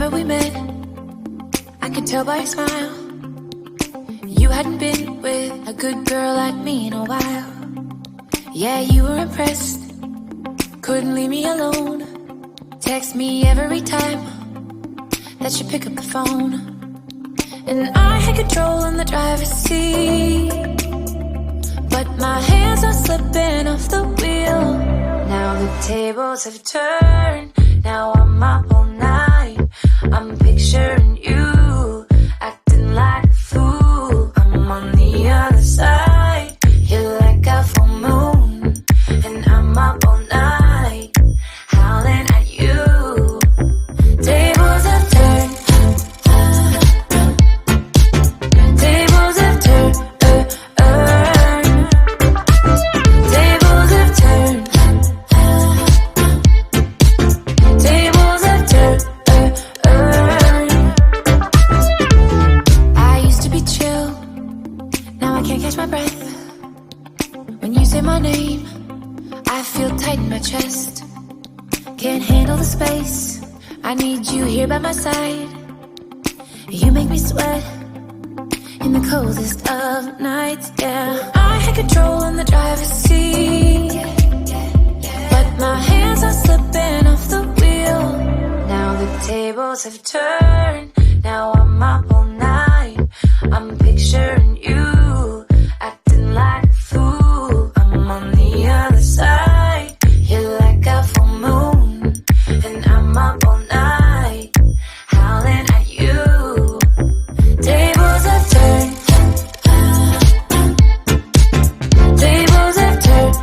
summer we met, I could tell by your smile you hadn't been with a good girl like me in a while. Yeah, you were impressed, couldn't leave me alone. Text me every time that you pick up the phone. And I had control in the driver's seat, but my hands are slipping off the wheel. Now the tables have turned, now I'm up all night. I'm picturing you, acting like a fool. I'm on the other side, you're like a full moon, and I'm up all night, howling at you. Tables have turned, tables have turned, tables have turned, tables have turned. I used to be chill, now I can't catch my breath. When you say my name, I feel tight in my chest. Can't handle the space, I need you here by my side. You make me sweat in the coldest of nights, yeah. I had control in the driver's seat, but my hands are slipping off the wheel. Now the tables have turned, now I'm up all night. I'm picturing you, acting like a fool. I'm on the other side, you're like a full moon, and I'm up all night, howling at you. Tables have turned, tables have turned,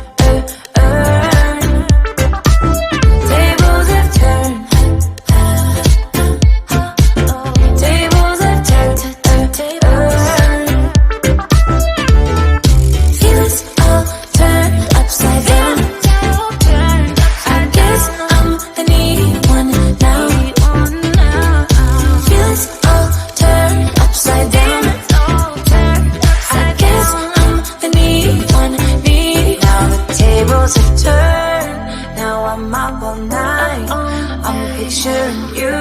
tables have turned, tables have turned, feelings all turned upside down. I guess I'm the needy one now. Feelings all turned upside down. I guess I'm the needy one, needy. Now the tables have turned, now I'm up all night. I'm picturing you,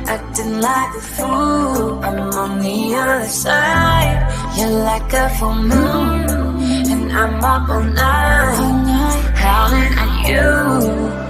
acting like a fool. I'm on the other side, you're like a full moon, and I'm up all night, howling at you.